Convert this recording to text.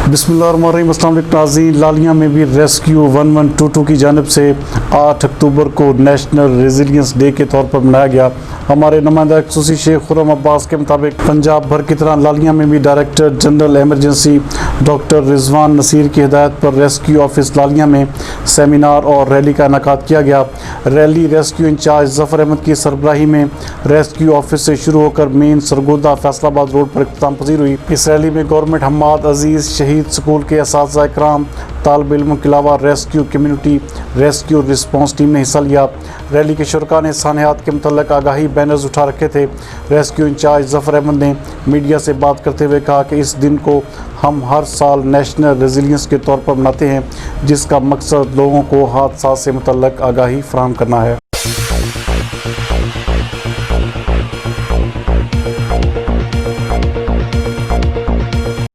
बिस्मिल्लाहिर्रहमानिर्रहीम। अस्सलाम वालेकुम नाज़रीन। लालिया में भी रेस्क्यू 1122 की जानिब से 8 अक्टूबर को नेशनल रेजिलियंस डे के तौर पर मनाया गया। हमारे नुमाइंदा ख़ुसूसी शेख खुर्रम अब्बास के मुताबिक पंजाब भर की तरह लालिया में भी director general emergency doctor Rizwan Naseer की हिदायत पर रेस्क्यू ऑफिस लालिया में सेमिनार और रैली का इनेकाद किया गया। Rally rescue in-charge Zafar Ahmed की सरबराही में रेस्क्यू ऑफिस से शुरू होकर मेन सरगोदा फैसलाबाद रोड पर इख्तिताम पजीर हुई। इस रैली में गवर्नमेंट हम्माद अजीज़ शहीद स्कूल के असातिज़ा इकराम, तालिब इल्मों के अलावा rescue community rescue response team ने हिस्सा लिया। रैली के शुरका ने सानियात के मुतल्लिक़ आगाही बैनर्स उठा रखे थे। रेस्क्यू इंचार्ज ज़फ़र अहमद ने मीडिया से बात करते हुए कहा कि इस दिन को हम हर साल नेशनल रेजिलियंस के तौर पर मनाते हैं, जिसका मकसद लोगों को हादसा से मुतल्लिक़ आगाही फराहम करना है।